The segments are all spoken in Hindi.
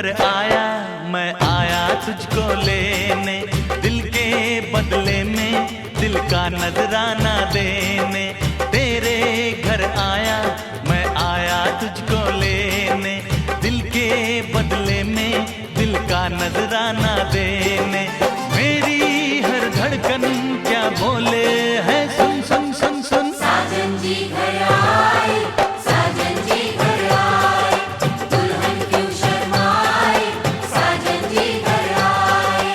घर आया, मैं आया तुझको लेने, दिल के बदले में दिल का नजराना देने। तेरे घर आया, मैं आया तुझको लेने, दिल के बदले में दिल का नजराना देने। मेरी हर धड़कन क्या बोले है, सुन सुन सुन सुन। साजन जी घर आए, साजन जी घर आए, दुल्हन क्यों शर्माए, साजन जी घर आए।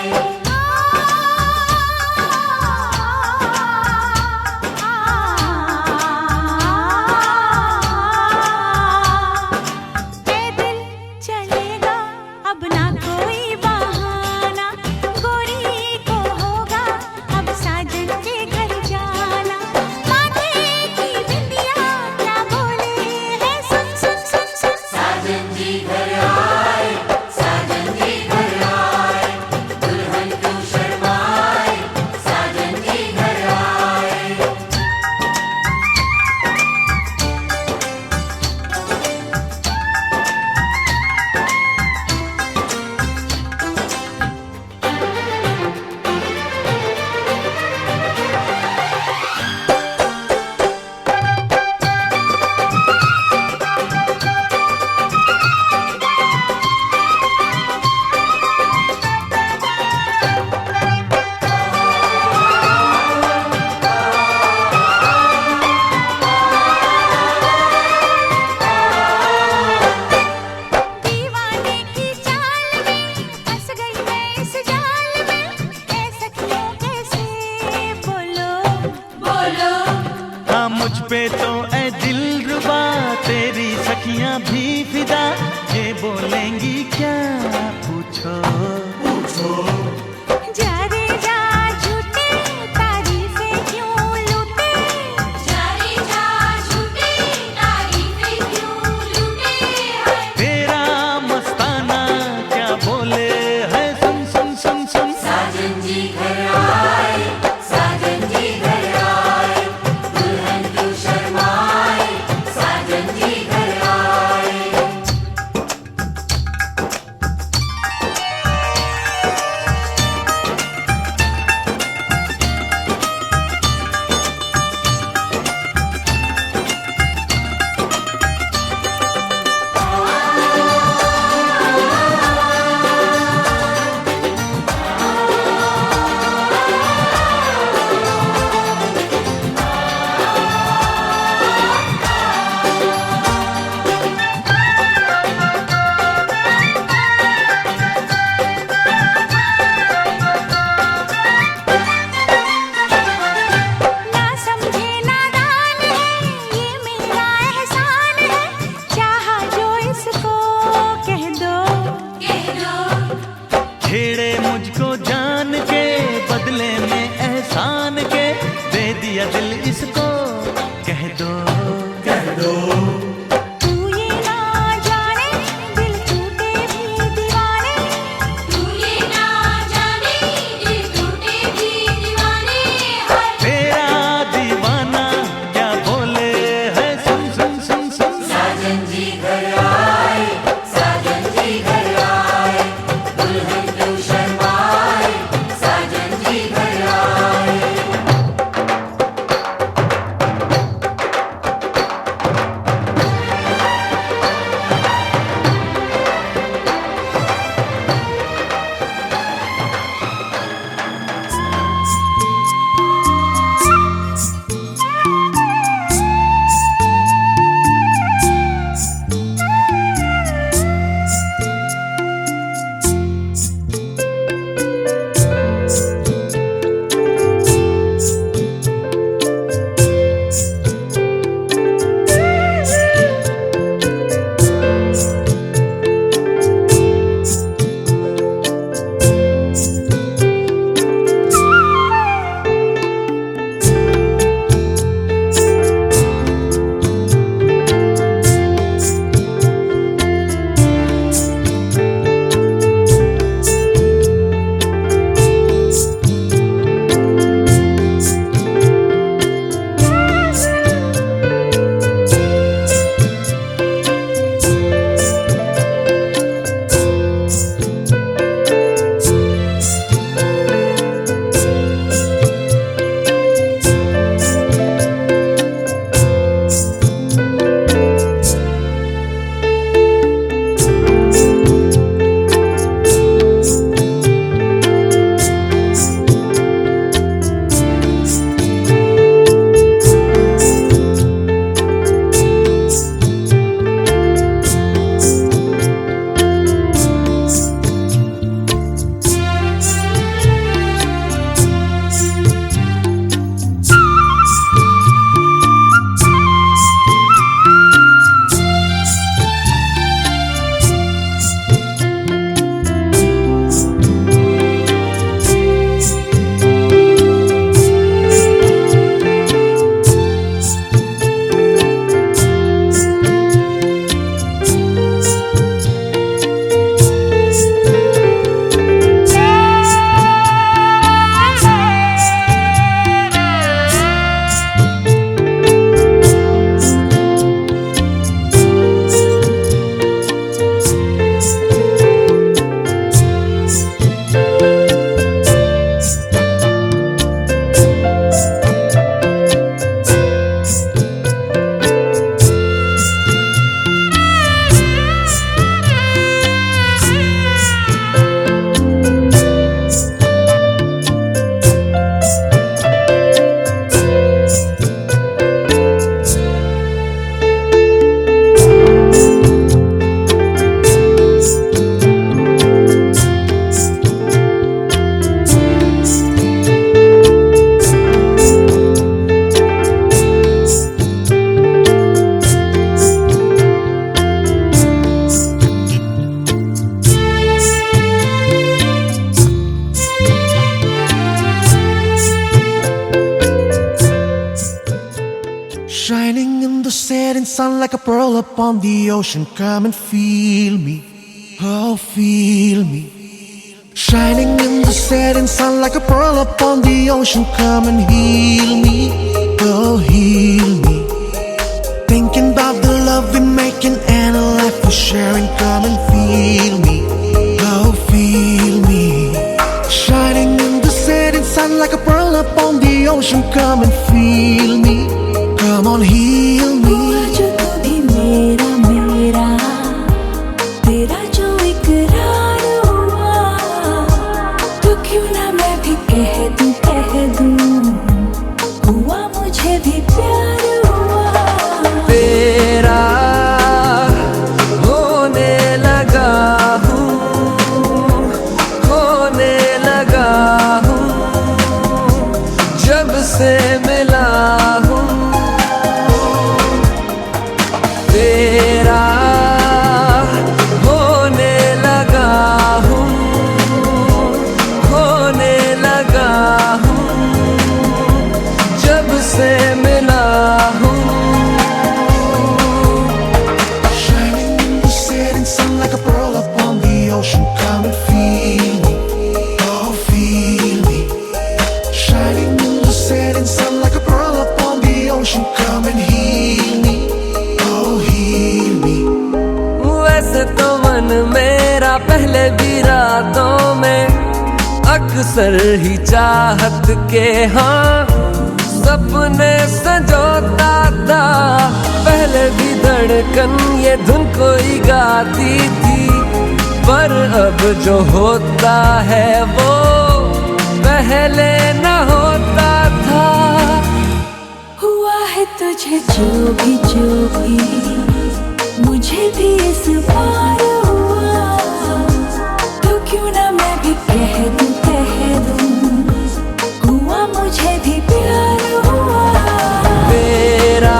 ए दिल चलेगा अब ना कोई बहाना, गोरी को होगा अब साजन के घर जाना। माथे की बिंदिया क्या बोले है, सुन सुन सुन सुन। साजन जी घर आए, साजन जी घर आए, दुल्हन क्यों शर्माए, साजन जी घर आए। दीवाने की चाल में फंस गई मैं इस जाल में, ए सखियों कैसे बोलो बोलो हाँ मुझ पे तो ऐ दिलरुबा, तेरी सखियां भी फिदा, ये बोलेंगी क्या पूछो। जा रे जा झूठे तारीफें क्यों लूटे, जारी जा झूठी तारीफें क्यों लूटे हैं। तेरा मस्ताना क्या बोले है, सुन सुन सुन सुन। साजन जी घर आए, साजन जी घर आए, दुल्हन क्यों शर्माए, साजन जी घर आए। ना समझे नादान है ये मेरा एहसान है, चाहा जो इसको कह दो। कह दो छेड़े मुझको जान के बदले में एहसान के, दे दिया दिल इसको कह दो। तू ये ना जाने दिल टूटे भी दीवाने, तू ये ना जाने दिल टूटे भी दीवाने हैं। तेरा दीवाना क्या बोले है, सुन सुन सुन सुन। साजन जी घर आए, साजन जी घर आए, दुल्हन क्यों शर्माए, साजन जी घर आए। Shining in the setting sun like a pearl upon the ocean. Come and feel me, oh feel me. Shining in the setting sun like a pearl upon the ocean. Come and heal me, oh heal me. Thinking about the love we're making and a life we're sharing. Come and feel me, oh feel me. Shining in the setting sun like a pearl upon the ocean. Come and feel me, come on heal me. हुआ जो तू भी मेरा मेरा, तेरा जो इकरार हुआ, तो क्यों ना मैं भी कह दूं, हुआ मुझे भी प्यार हुआ। तेरा होने लगा हूँ, होने लगा हूँ, जब से मिला हूँ। तेरा होने लगा हूँ, होने लगा हूँ, जब से मिला हूँ। Shining in the setting sun like a pearl upon the ocean. Come and feel me, oh feel me. Shining in the setting sun like a pearl upon the ocean. Come and heal me, oh heal me. वैसे तो मन मेरा पहले भी रातों में अक्सर ही चाहत के हाँ सपने संजोता था। पहले भी धड़कन ये धुन कोई गाती थी, पर अब जो होता है वो पहले न होता था। हुआ है तुझे जो भी मुझे भी इस बार हुआ, तो क्यों ना मैं भी कह दूं, हुआ मुझे भी प्यार हुआ। तेरा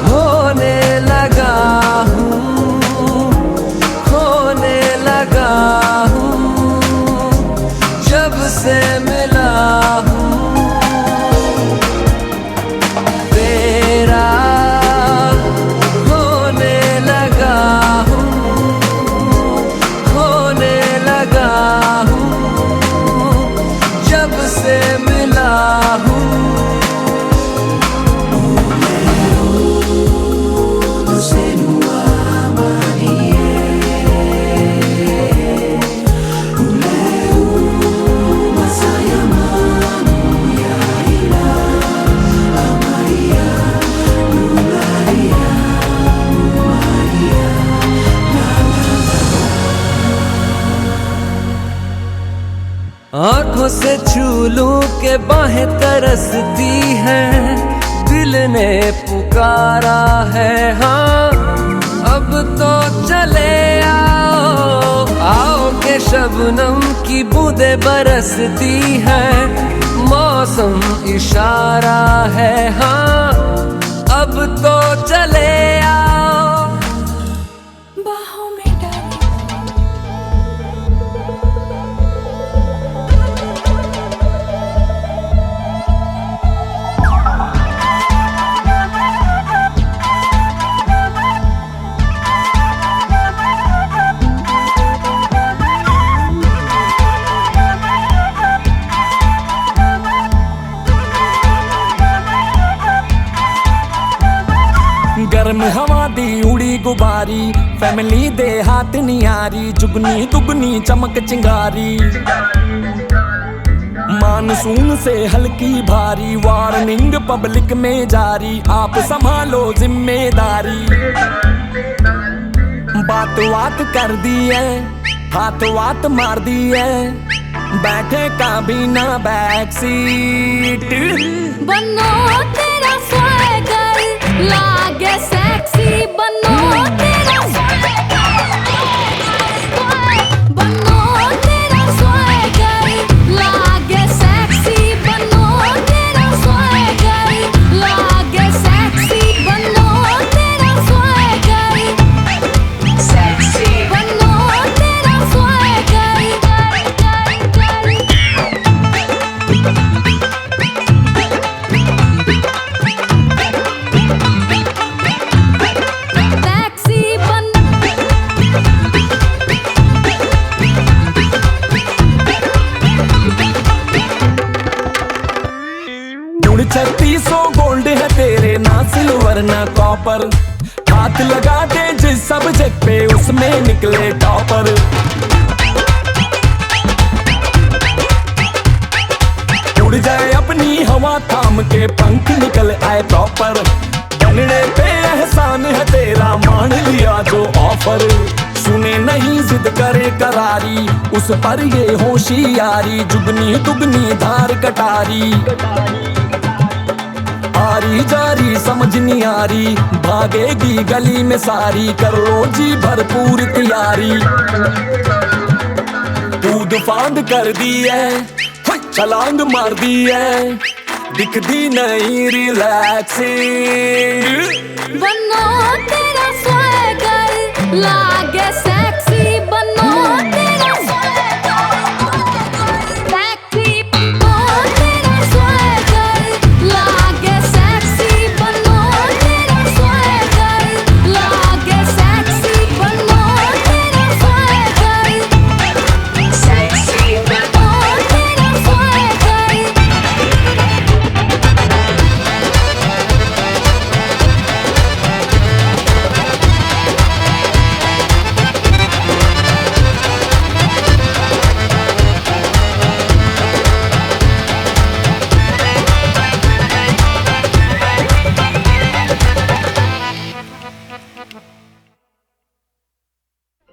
होने लगा हूँ, होने लगा हूँ, जब से मिला हूँ। तेरा होने लगा हूँ, होने लगा हूँ, जब से मिला हूँ। आंखों से छू लूं के बाहें तरसती हैं, दिल ने पुकारा है हाँ अब तो चले आओ, आओ के शबनम की बूंदें बरसती हैं, मौसम इशारा है हाँ अब तो चले आओ। बाहों में डाल गर्म हवा दी उड़ी गुबारी, फैमिली दे हाथ नियारी, जुगनी दुगनी चमक चिंगारी, मानसून से हल्की भारी, वार्निंग पब्लिक में जारी, आप संभालो जिम्मेदारी। बात वात कर दी है, हाथ वात मार दी है, बैठे का भी ना बैक सीट। बनो तेरा स्वैगर लागे सेक्सी, बनो तेरा बनो तेरा स्वैगर लागे सेक्सी, बनो तेरा स्वैगर लागे सेक्सी, बनो तेरा स्वैगर सेक्सी, बनो तेरा स्वैगर। पेंसिल वरना कॉपर, हाथ लगा दे जिस सब्जेक्ट पे उसमें निकले टॉपर। उड़ जाए अपनी हवा थाम के पंख निकल आए प्रॉपर, बनने पे एहसान है तेरा मान लिया जो ऑफर। सुने नहीं जिद करे करारी, उस पर ये होशियारी, जुगनी दुगनी धार कटारी। आरी जारी समझ नहीं आ रही, भागेगी गली में सारी, कर लो जी भरपूर तैयारी। कूद फांद कर दी है, छलांग मार दी है, दिखती नहीं रिलैक्सिंग। बनो तेरा स्वैगर लागे सेक्सी, बनो तेरा सेक्सी, बनो तेरा स्वैगर लागे सेक्सी, बनो तेरा स्वैगर लागे सेक्सी, बनो तेरा स्वैगर सेक्सी, बनो तेरा स्वैगर।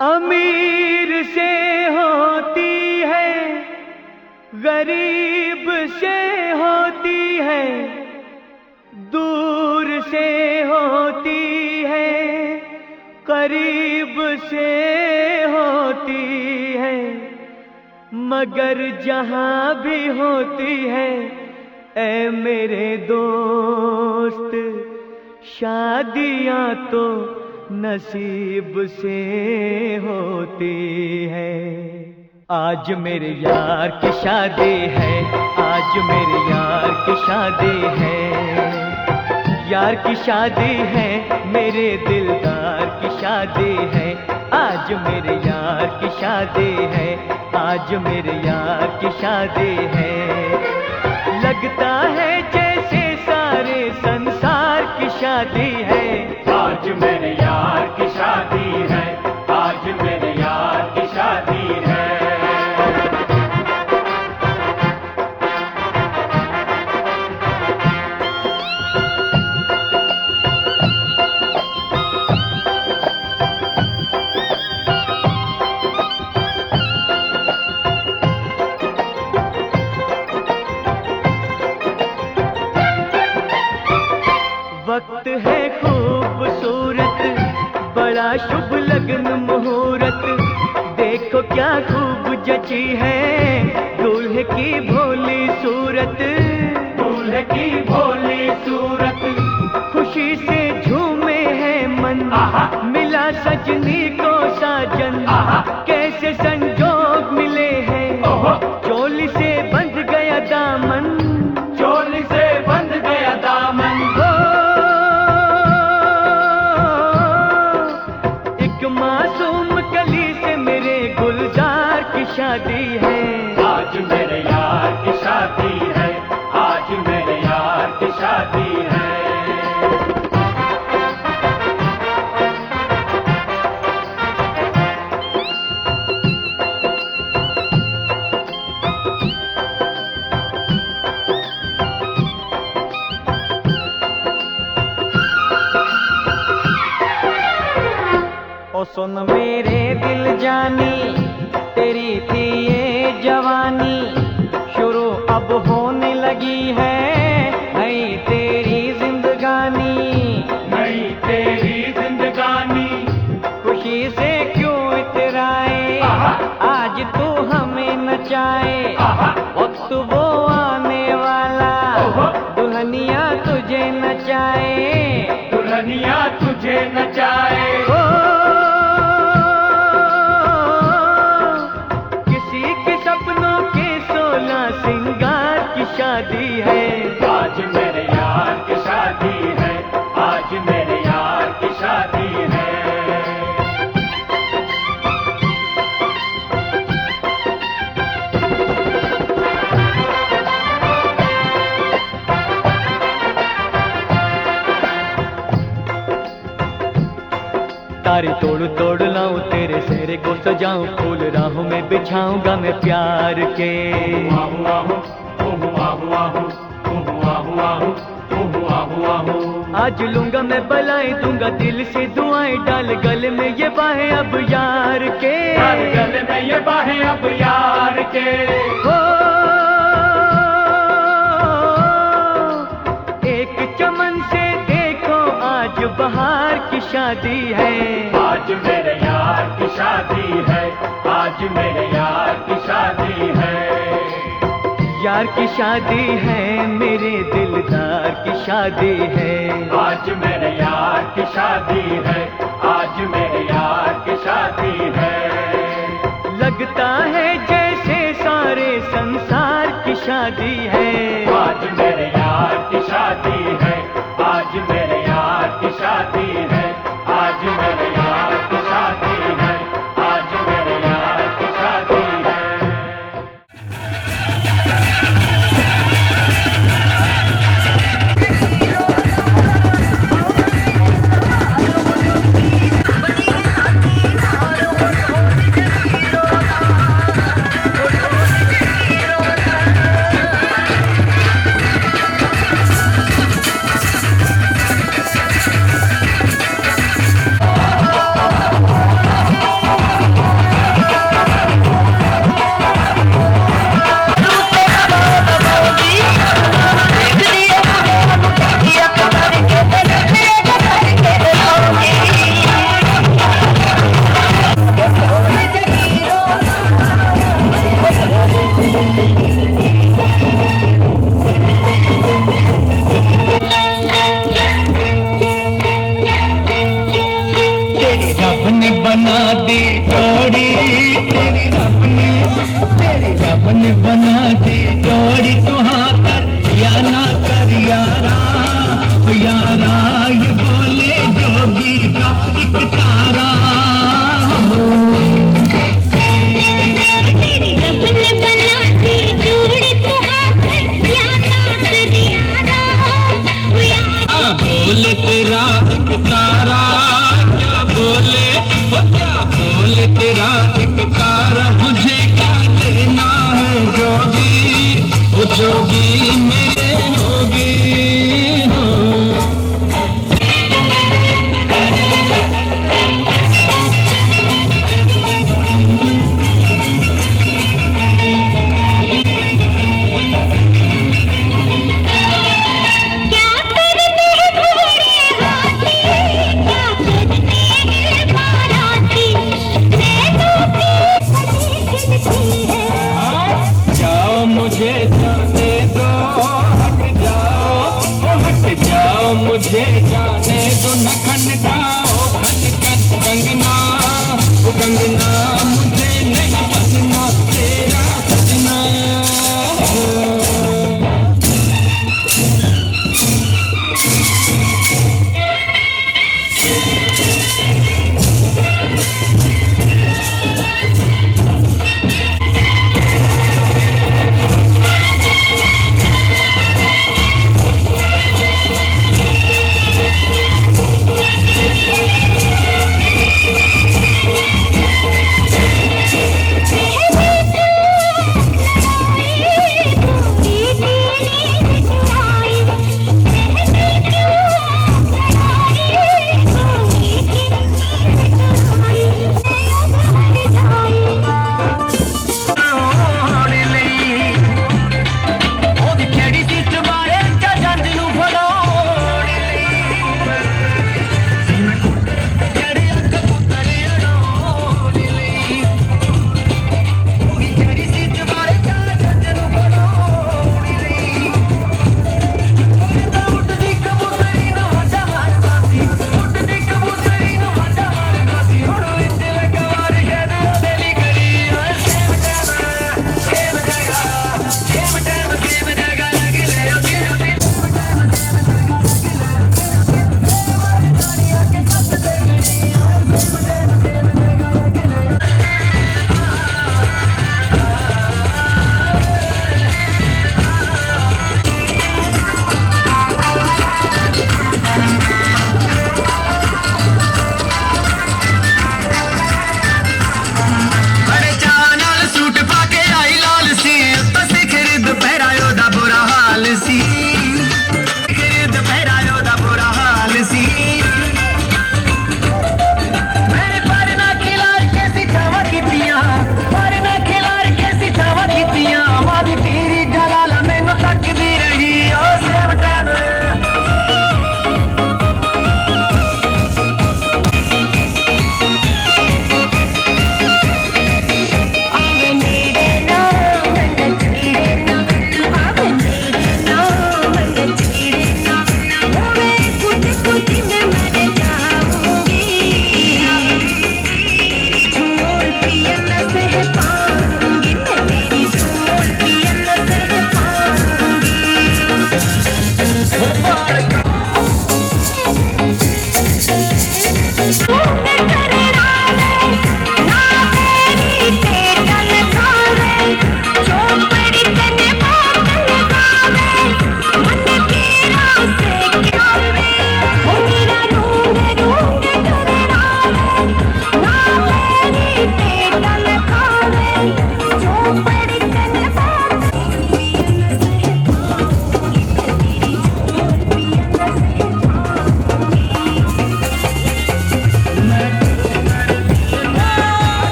अमीर से होती है, गरीब से होती है, दूर से होती है, करीब से होती है, मगर जहां भी होती है ऐ मेरे दोस्त, शादियां तो नसीब से होती है। आज मेरे यार की शादी है, आज मेरे यार की शादी है, यार की शादी है, मेरे दिलदार की शादी है। आज मेरे यार की शादी है, आज मेरे यार की शादी है। लगता है जैसे सारे संसार की शादी है। आज मेरे यार की शादी है, आज मेरे यार की शादी है। वक्त है खूबसूरत, बड़ा शुभ लगन मुहूर्त, देखो क्या खूब जची है दूल्हे की भोली सूरत, दूल्हे की भोली सूरत। खुशी से झूमे है मन, मिला सजनी को साजन, कैसे संजोग मिले हैं, चोली से बंध गया दामन, चोली से बंध गया दामन। मासूम कली से मेरे गुलजार की शादी है। आज मेरे यार की शादी है, आज मेरे यार की शादी है। ओ सुन मेरे दिल जानी, तेरी थी ये जवानी, शुरू अब होने लगी है नई तेरी जिंदगानी, नई तेरी जिंदगानी। खुशी से क्यों इतराए, आज तू हमें नचाए, वक्त वो आने वाला, दुल्हनिया तुझे नचाए, दुल्हनिया तुझे नचाए। सिंगार की शादी है। आज मेरे यार की शादी है, आज मेरे यार की शादी है। तारे तोड़ तोड़ लाऊं, तेरे सेहरे को सजाऊं, फूल राहों में बिछाऊंगा मैं प्यार के। आज लूंगा मैं बलाएं, दूंगा दिल से दुआएं, डाल गले में ये बाहें अब यार के, डाल गले में ये बाहें अब यार के। हो एक चमन से देखो आज बहार की शादी है, आज मेरे यार की शादी है, आज मेरे यार की शादी है। यार की शादी है, मेरे दिलदार की शादी है, आज मेरे यार की शादी है, आज मेरे यार की शादी है। लगता है जैसे सारे संसार की शादी है, आज मेरे यार की शादी है, आज मेरे यार की शादी है, आज मेरे यार की शादी है, आज मेरे यार की शादी है।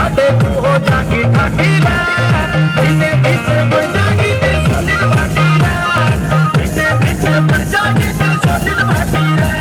साडे तू हो जागी ठाकी रे इन्ने पीछे मर जागी ते सोने बाकी रे इन्ने पीछे मर जागी ते सोने बाकी रे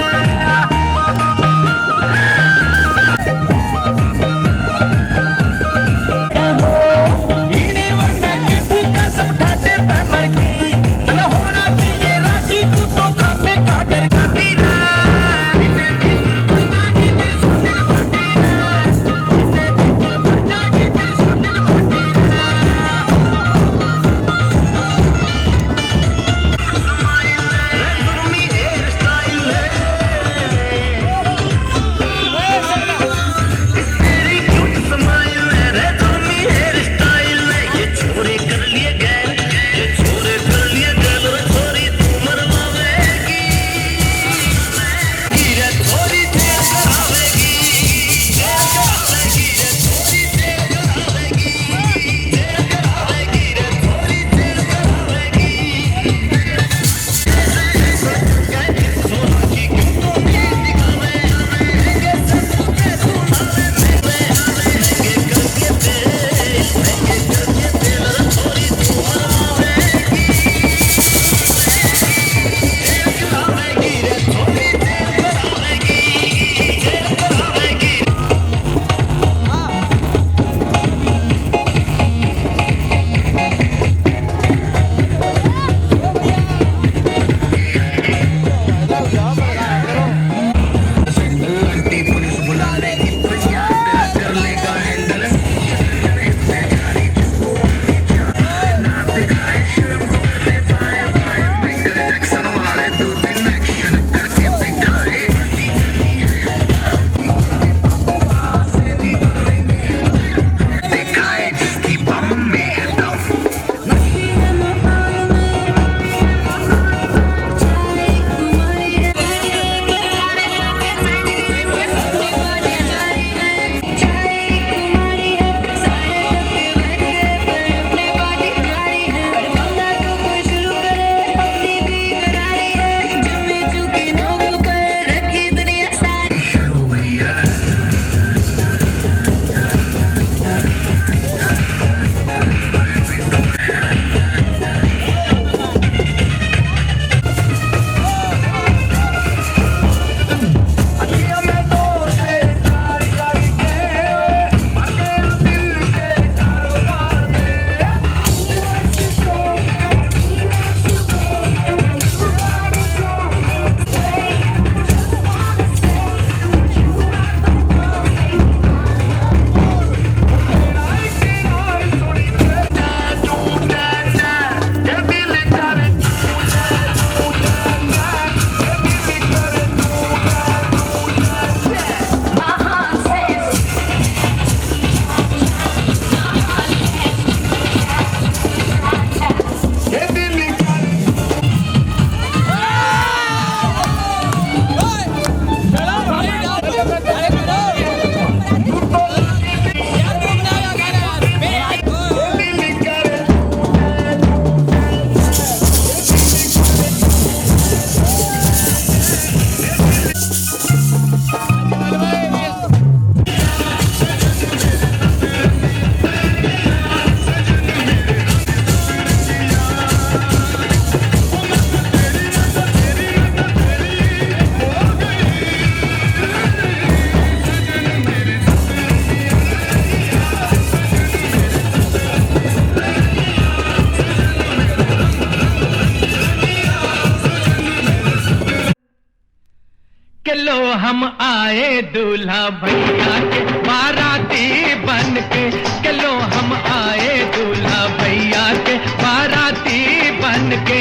लो हम आए दूल्हा भैया के बाराती बन के लो हम आए दूल्हा भैया के बाराती बन के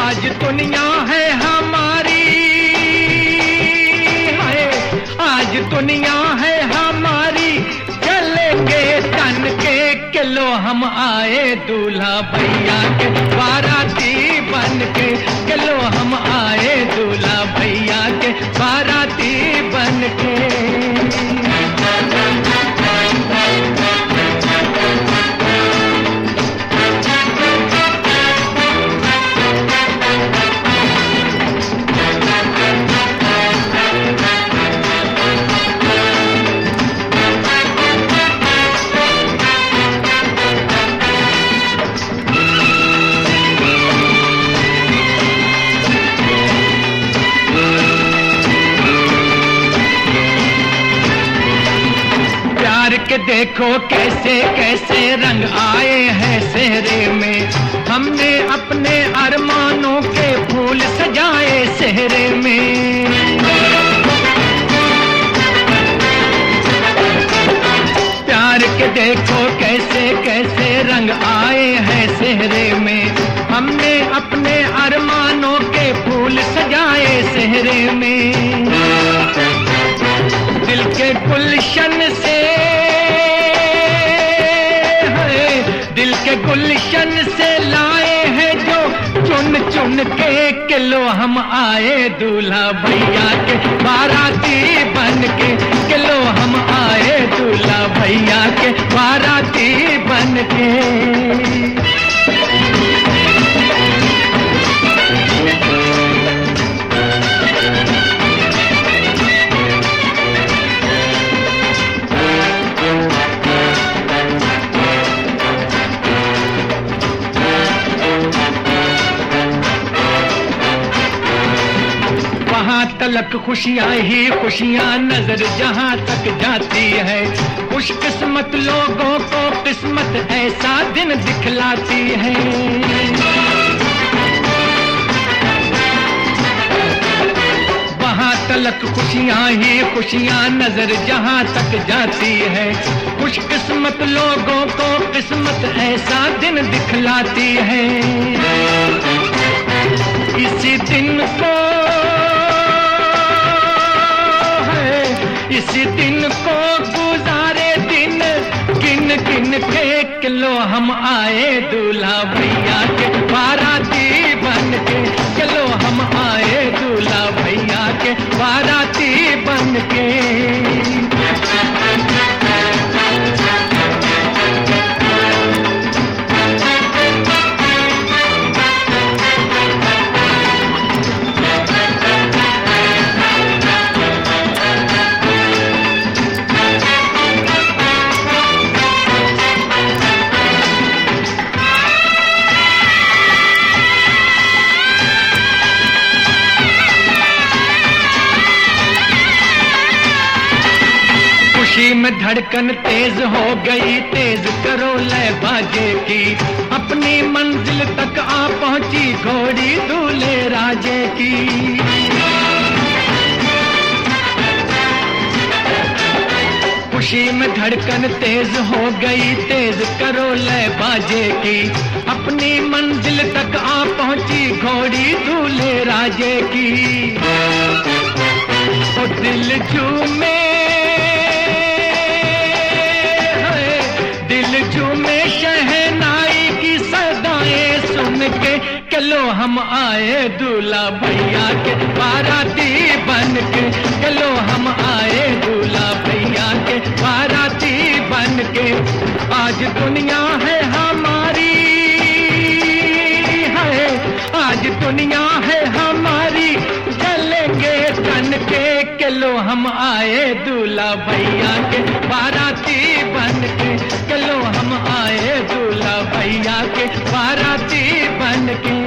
आज दुनिया है हमारी है आज दुनिया है हमारी चलेंगे तन के लो हम आए दूल्हा भैया के बाराती बन के लो हम आए दूल्हा भैया के बाराती बन के के देखो कैसे कैसे रंग आए हैं सेहरे में, हमने अपने अरमानों के फूल सजाए सेहरे में। प्यार के देखो कैसे कैसे रंग आए हैं सेहरे में, हमने अपने अरमानों के फूल सजाए सेहरे में। दिल के गुलशन से, दिल के गुलशन से लाए हैं जो चुन चुन के लो हम आए दूल्हा भैया के बाराती बन के लो हम आए दूल्हा भैया के बाराती बन के। तलक खुशियाँ ही खुशियाँ नजर जहाँ तक जाती है, खुशकिस्मत लोगों को किस्मत ऐसा दिन दिखलाती है। वहाँ तलक खुशियाँ ही खुशियाँ नजर जहाँ तक जाती है, खुशकिस्मत लोगों को किस्मत ऐसा दिन दिखलाती है। इसी दिन को, इसी दिन को गुजारे दिन गिन गिन के लो हम आए दूल्हा भैया के बाराती बन के लो हम आए दूल्हा भैया के बाराती बन के। खुशी में धड़कन तेज हो गई, तेज करो लय बाजे की, अपनी मंजिल तक आ पहुंची घोड़ी दूल्हे राजे की। खुशी में धड़कन तेज हो गई, तेज करो लय बाजे की, अपनी मंजिल तक आ पहुंची घोड़ी दूल्हे राजे की। ओ दिल झूमे, शहनाई की सदाएं सुन के लो हम आए दूल्हा भैया के बाराती बन के लो हम आए दूल्हा भैया के बाराती बन के। आज दुनिया है हमारी, है आज दुनिया है हमारी, चलेंगे तन के लो हम आए दूल्हा भैया के बाराती बन के लो हम आए दूल्हा भैया के बाराती बन के।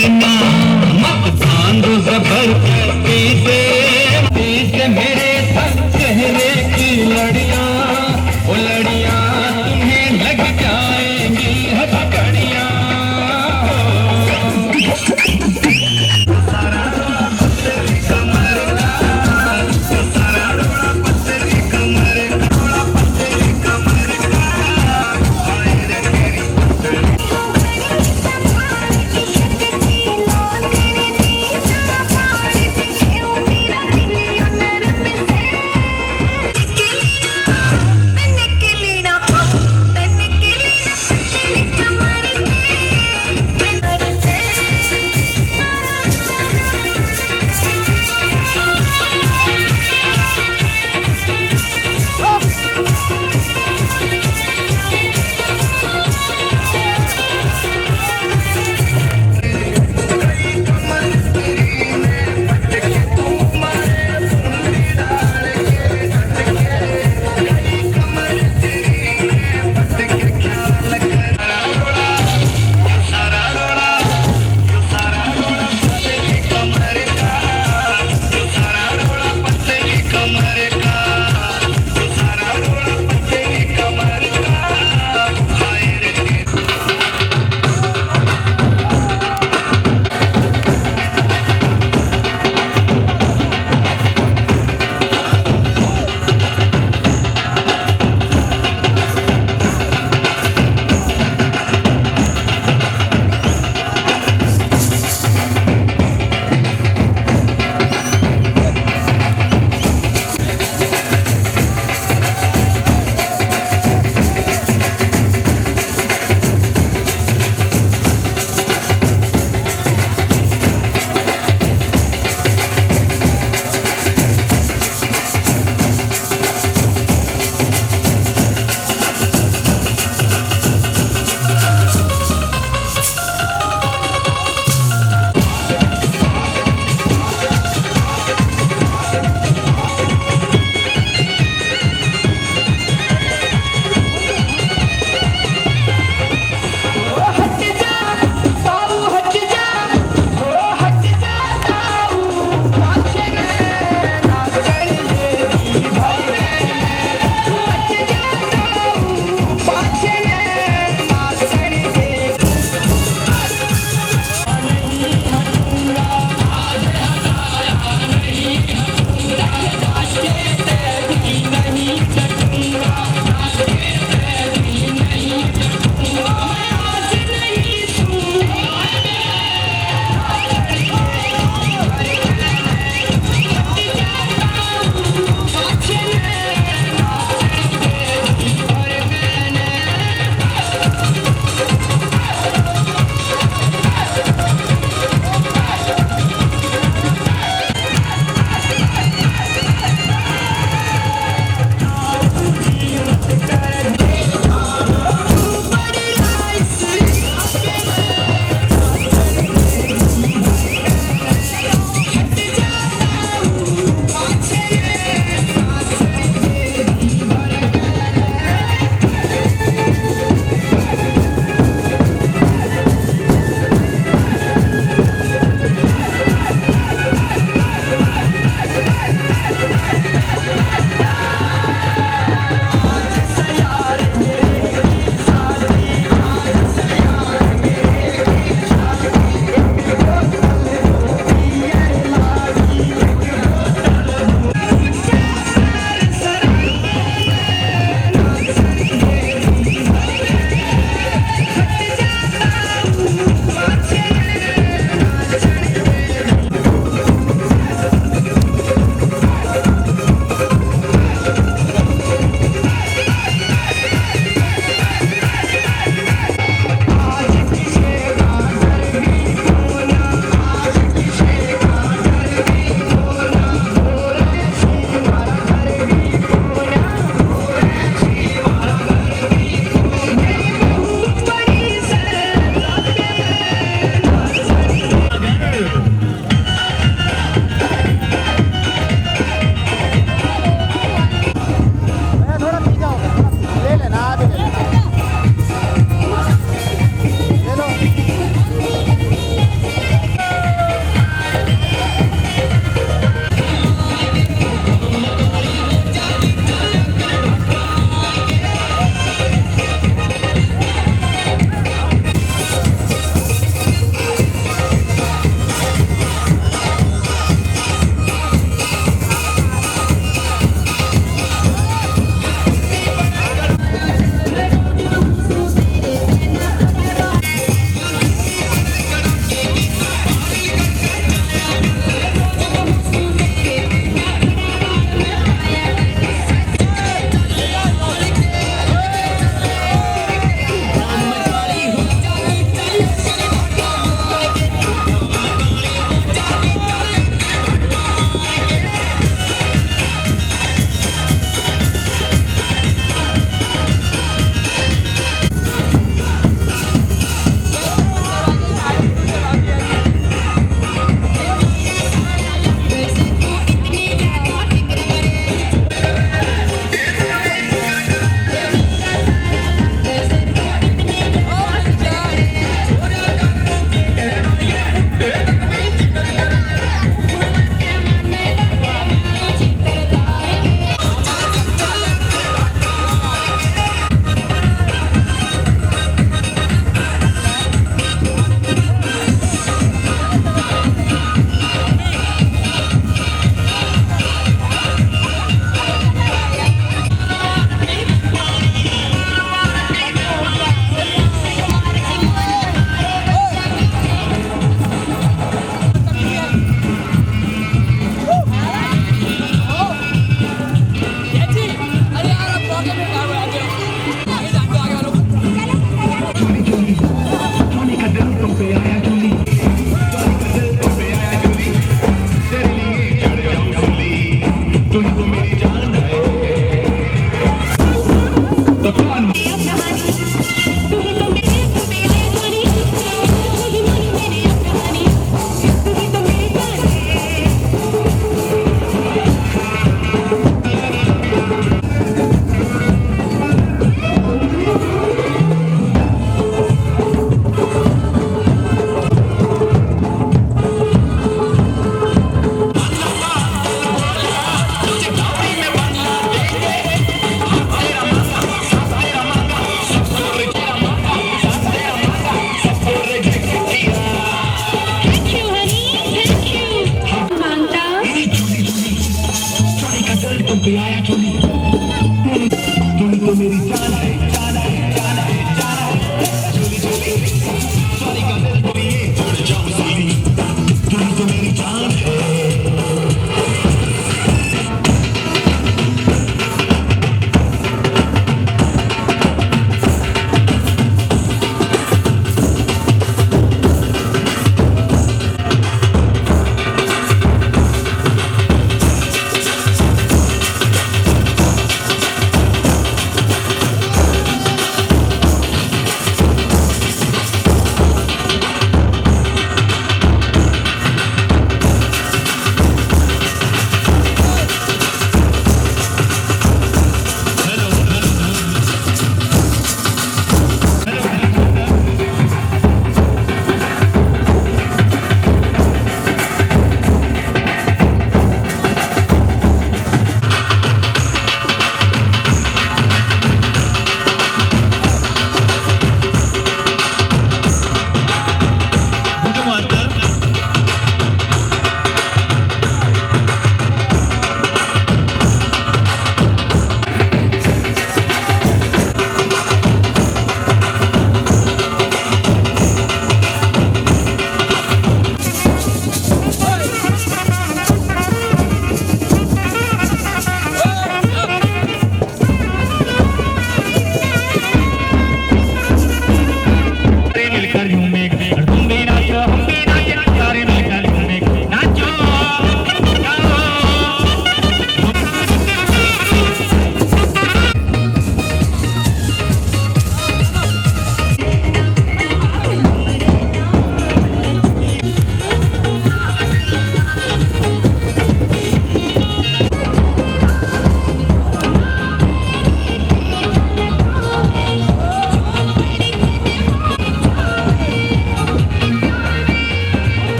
करना मत बांधो जबरदस्ती से मेरे संग चेहरे की लड़ियां, वो लड़ियां तुम्हें लग जाएंगी हथकड़ियां। Thank you.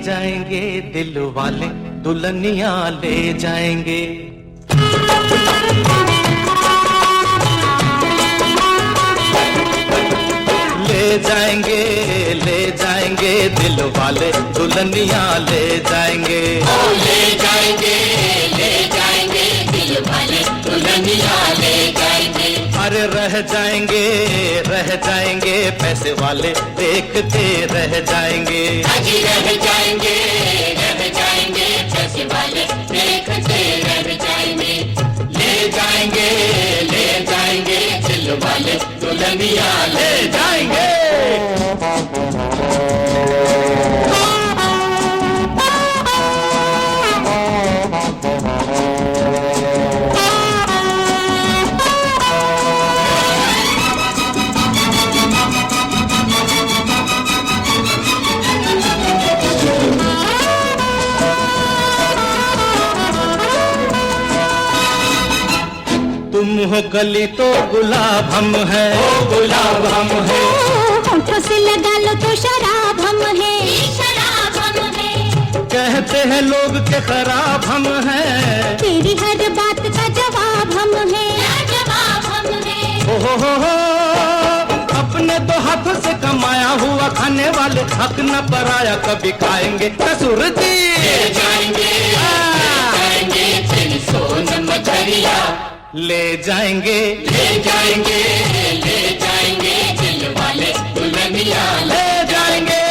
जाएंगे दिल वाले दुल्हनिया ले जाएंगे। ले जाएंगे दिल वाले दुल्हनिया ले जाएंगे। ले जाएंगे दिल वाले दुल्हनिया ले जाएंगे। अरे रह जाएंगे पैसे वाले देखते रह जाएंगे। अजी रह जाएंगे पैसे वाले देखते रह जाएंगे। ले जाएंगे दिल वाले दुल्हनिया ले जाएंगे। तुम हो कली तो गुलाब हम है, गुलाब हम है। होठों से लगा लो तो शराब हम है, शराब हम है। कहते हैं लोग के खराब हम हैं। तेरी हर बात का जवाब हम है, जवाब हम है। हो अपने दो हाथों से कमाया हुआ खाने वाले हक न पराया कभी खाएंगे। ससुर जी ले जाएंगे तेरी सोन मछरिया ले जाएंगे दिल वाले दुल्हनिया ले जाएंगे।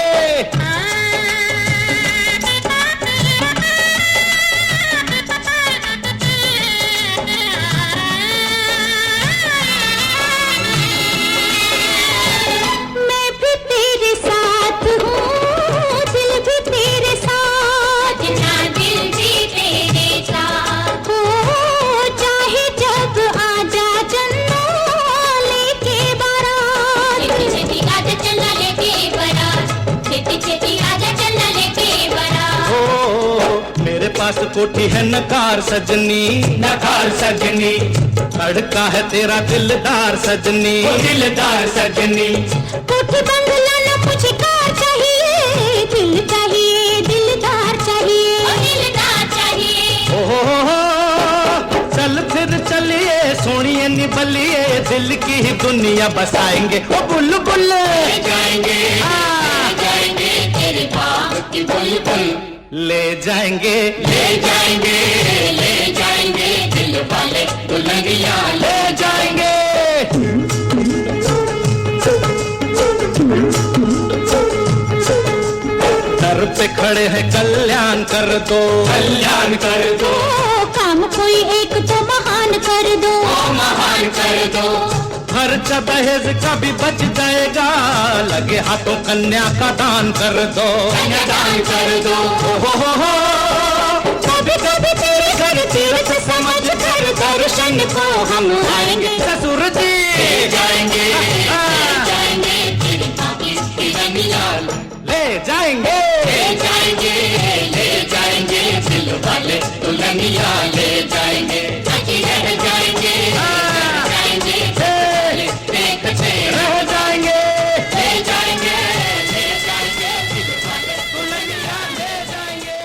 मैं भी तेरे साथ हूँ, दिल भी तेरे साथ, ना दिल भी तेरे साथ। हो चाहे जब आजा चन्ना लेके बारात। छेती आजा चन्ना लेके बारात। छेती आजा चन्ना लेके बारात। ओ मेरे पास कोठी है नकार सजनी, लड़का है तेरा दिलदार सजनी, कोठी बंगला न मुझे कार चाहिए, दिल चाहिए दिलदार चाहिए। ओ चल फिर चलिए सोनिए निबलिए दिल की ही दुनिया बसाएंगे। ओ बुलबुल ले जाएंगे तेरे बाग की बुलबुल ले जाएंगे दिल वाले दुल्हनिया ले जाएंगे। दर पे खड़े हैं कल्याण कर दो, काम कोई एक तो महान कर दो, खर्चा दहेज का भी बच जाएगा, लगे हाथों कन्या का दान कर दो। हो कभी कभी तेरे घर तीर्थ समझ कर दर्शन को हम आएंगे। ससुर जी जाएंगे तेरी बाकी दुल्हनिया ले जाएंगे दिल वाले दुल्हनिया ले जाएंगे। अजी रह जाएंगे देखते रह जाएंगे। ले जाएंगे दिल वाले दुल्हनिया ले जाएंगे।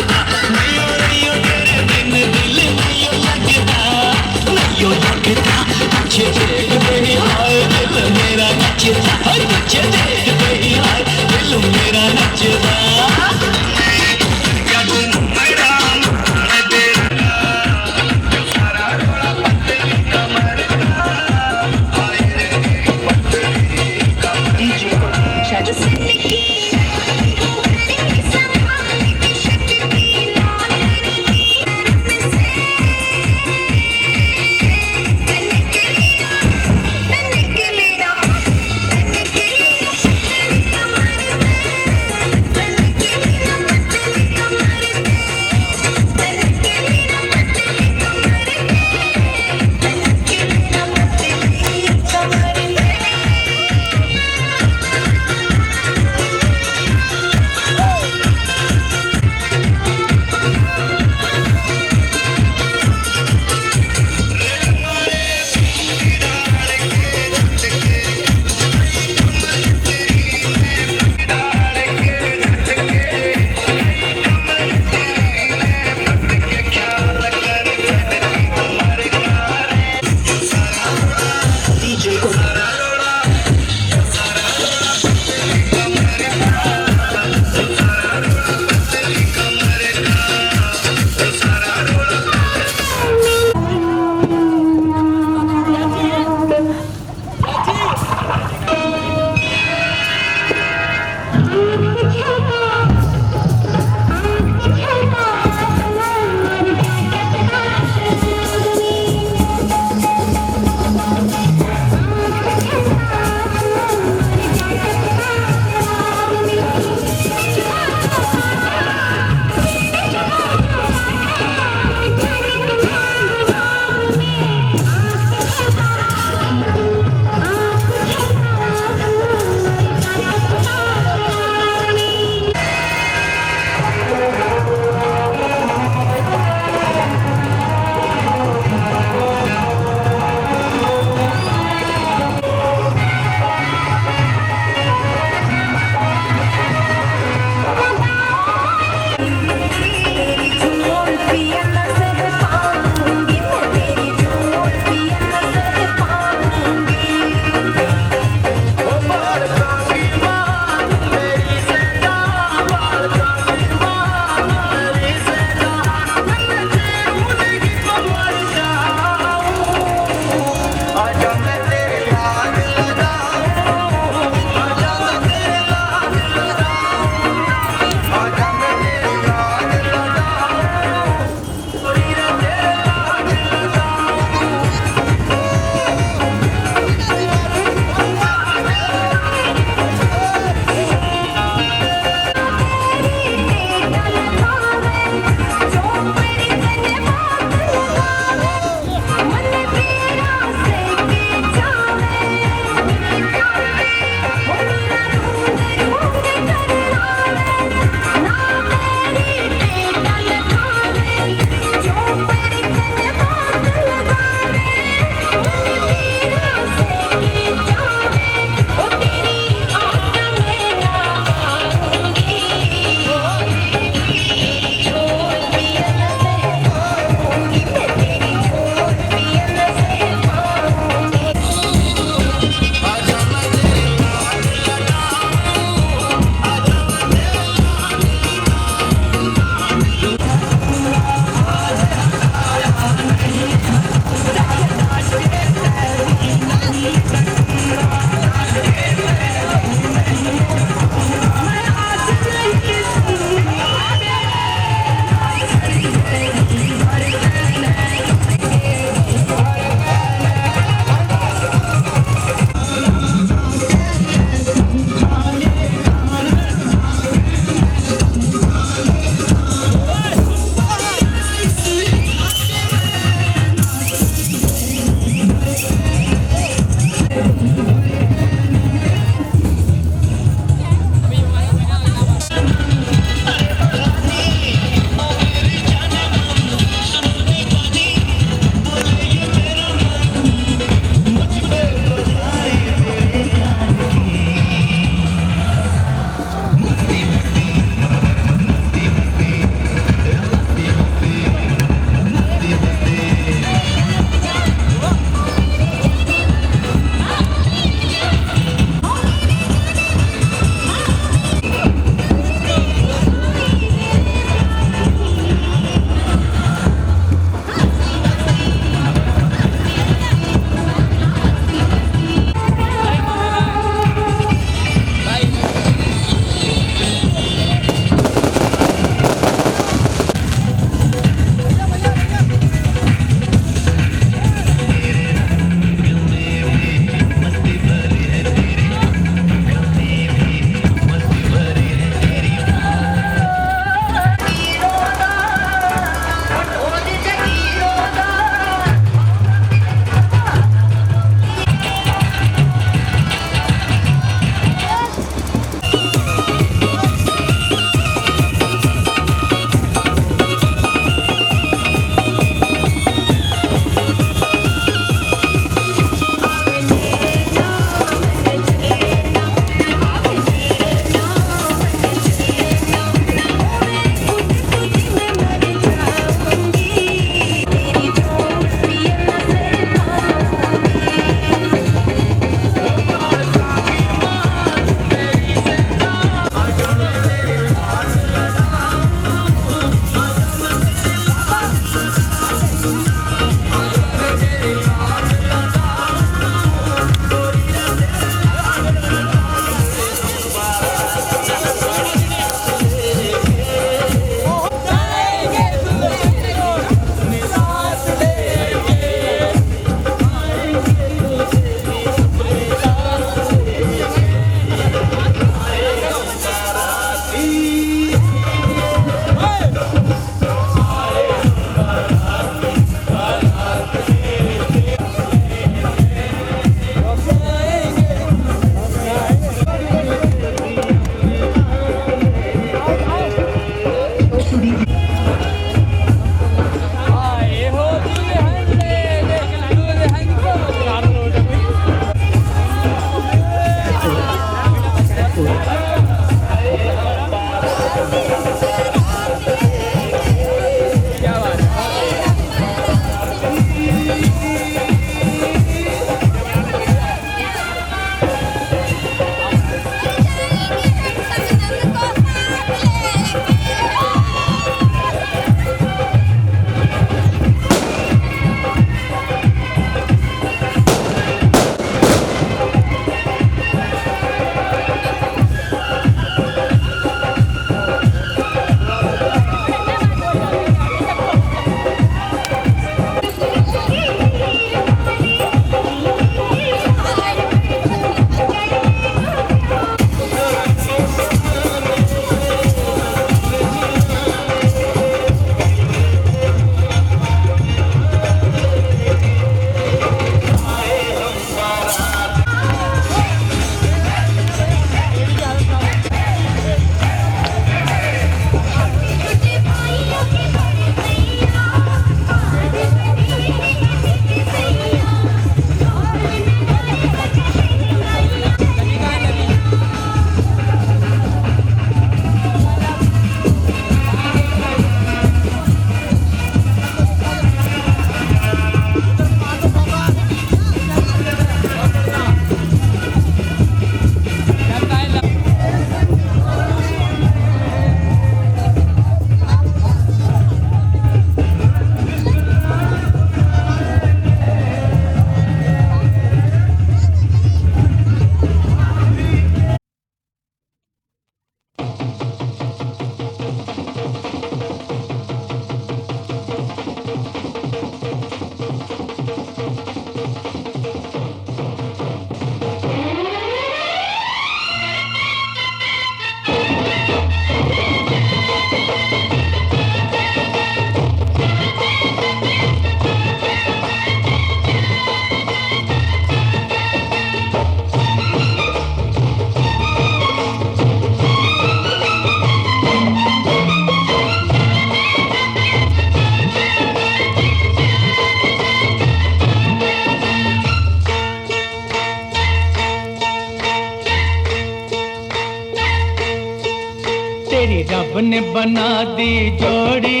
तेरी रब ने बना दी जोड़ी,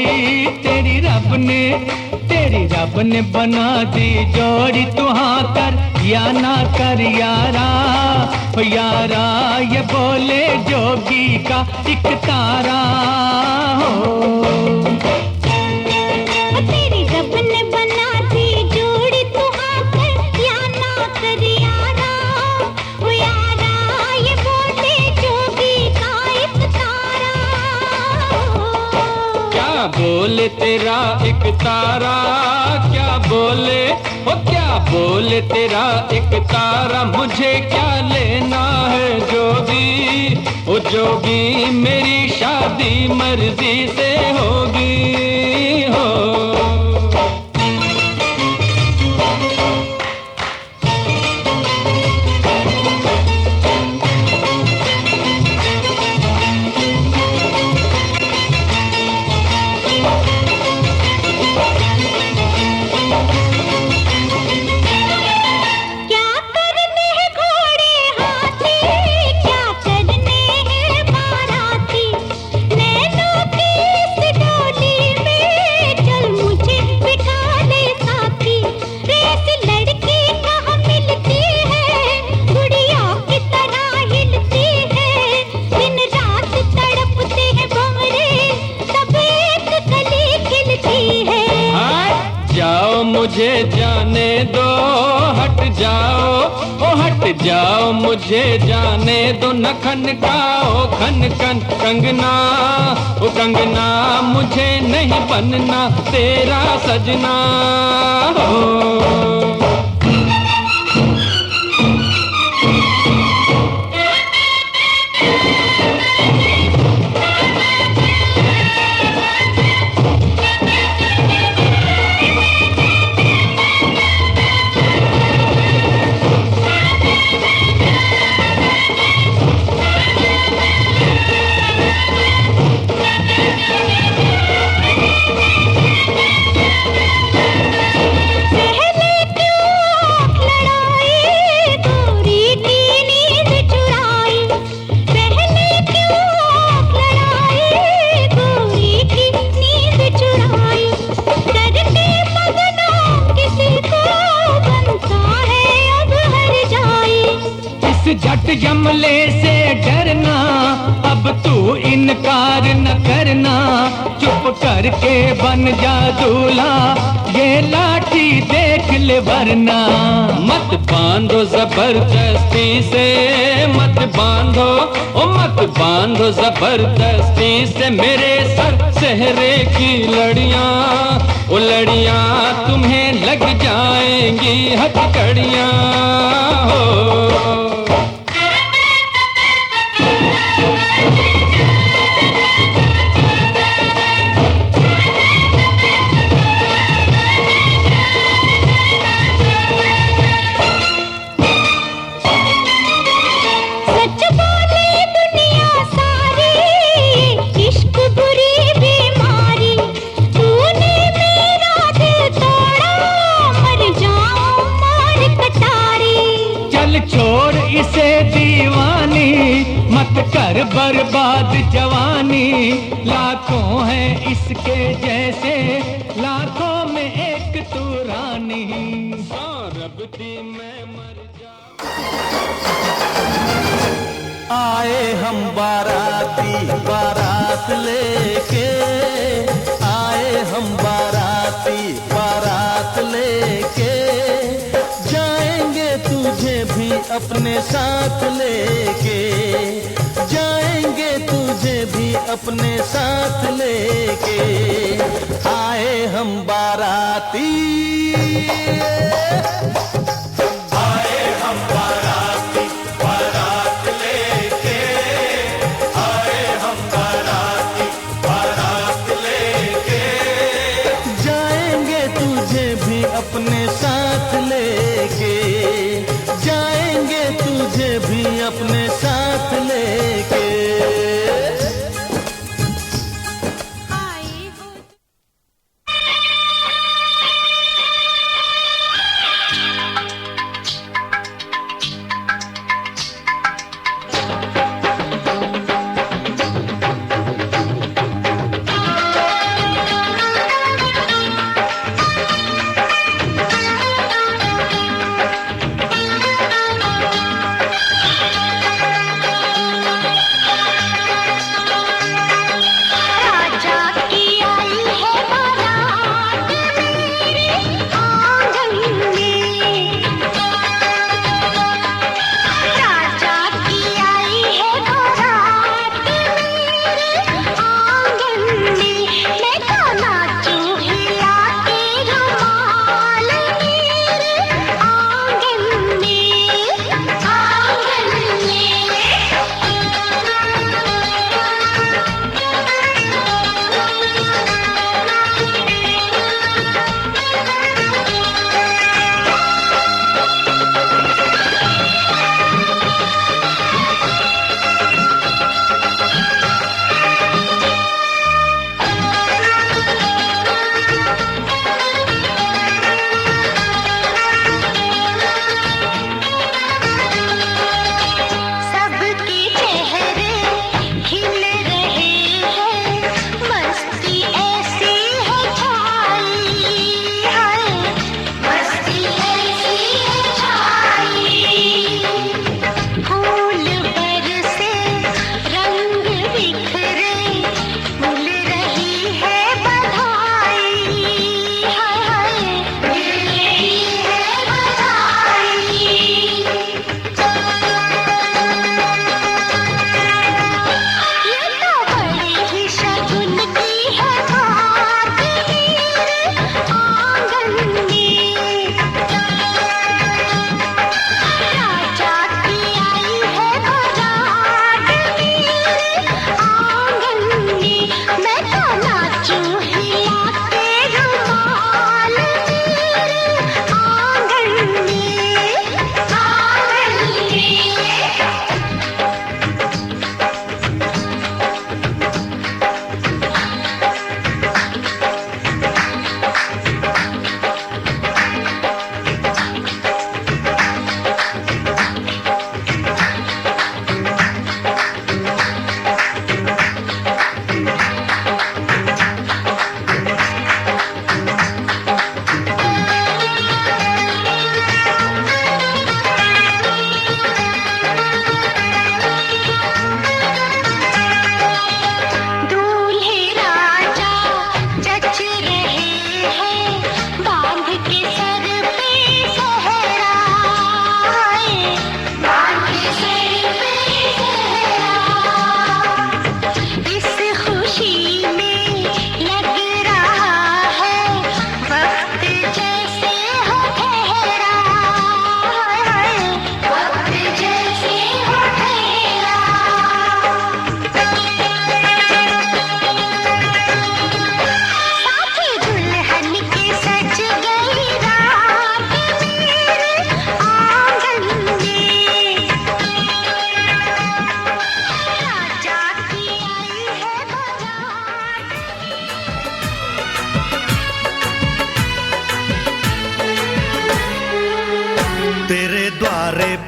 तेरी रब ने बना दी जोड़ी। तू हाँ कर या ना कर यारा, ओ यारा ये बोले जोगी का एक तारा हो। तेरी रब ने बना दी जोड़ी, तू हाँ कर या ना कर यारा, ओ यारा ये बोले जोगी का एक तारा हो। क्या बोले तेरा एक तारा, क्या बोले ओ क्या बोले तेरा एक तारा, मुझे क्या लेना है जोगी, ओ जोगी मेरी शादी मर्जी से होगी हो। क्या करने हैं घोड़े हाथी, क्या करने हैं बाराती, नैनों की इस डोली में चल मुझे बिठा ले साथी। रेस लड़की कहाँ मिलती है, गुड़िया की तरह हिलती है, दिन रात तड़पते हैं भंवरे, तब एक कली खिलती है। जाओ मुझे जाने दो, हट जाओ ओ हट जाओ मुझे जाने दो, न खनकाओ खन खन कंगना, ओ कंगना मुझे नहीं बनना तेरा सजना हो। झट जमले से डरना, अब तू इनकार न करना, चुप करके बन जा दूल्हा, ये लाठी देख ले वरना। मत बांधो जबरदस्ती से, मत बांधो ओ मत बांधो जबरदस्ती से मेरे सर सेहरे की लड़ियां, ओ लड़ियां तुम्हें लग जाएंगी हथकड़ियां हो। छोड़ इसे दीवानी, मत कर बर्बाद जवानी, लाखों हैं इसके जैसे, लाखों में एक तू रानी। रबती मैं मर आए हम बाराती बारात लेके, आए हम बाराती बारात लेके, जाएंगे तुझे भी अपने साथ लेके, जाएंगे तुझे भी अपने साथ लेके, आए हम बाराती, आए हम बाराती बारात लेके, आए हम बाराती बारात लेके, जाएंगे तुझे भी अपने साथ लेके, जाएंगे तुझे भी अपने साथ लेके।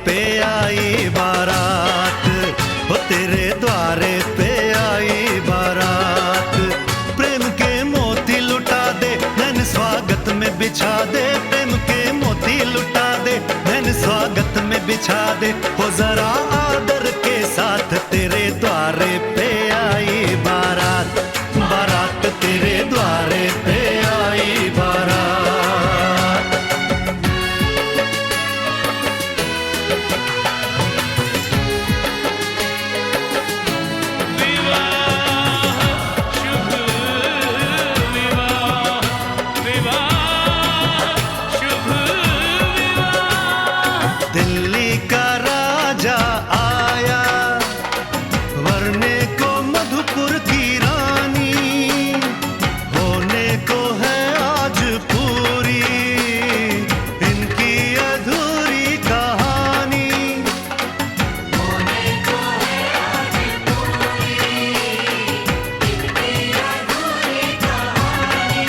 पे आई बारात, वो तेरे द्वारे पे आई बारात। प्रेम के मोती लुटा दे, नैन स्वागत में बिछा दे। प्रेम के मोती लुटा दे, नैन स्वागत में बिछा दे। वो जरा आदर के साथ तेरे द्वारे पे आई बारात, बारात तेरे द्वारे पे आई बारात। दिल्ली का राजा आया, वरने को मधुपुर की रानी। होने को है आज पूरी इनकी अधूरी कहानी। होने को है आज पूरी इनकी अधूरी कहानी।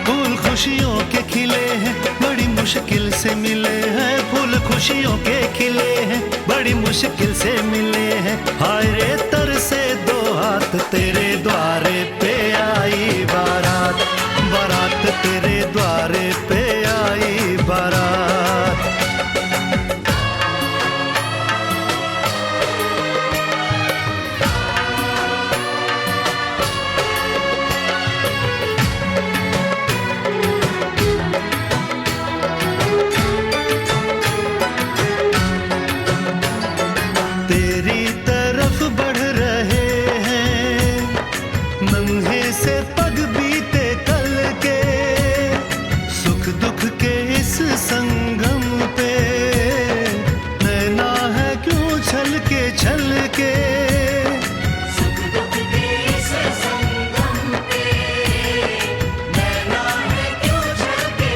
फूल खुशियों के खिले हैं, बड़ी मुश्किल से मिले हैं। फूल खुशियों के खिले हैं, बड़ी मुश्किल से मिले हैं। हाय रे तरसे दो हाथ, तेरे द्वारे पे आई बारात, बारात तेरे द्वारे पे आई बारात। तेरी तरफ बढ़ रहे हैं नन्हे से पग बीते कल के। सुख दुख के इस संगम पे नैना है क्यों छल के। सुख दुख के इस संगम पे नैना है क्यों छलके।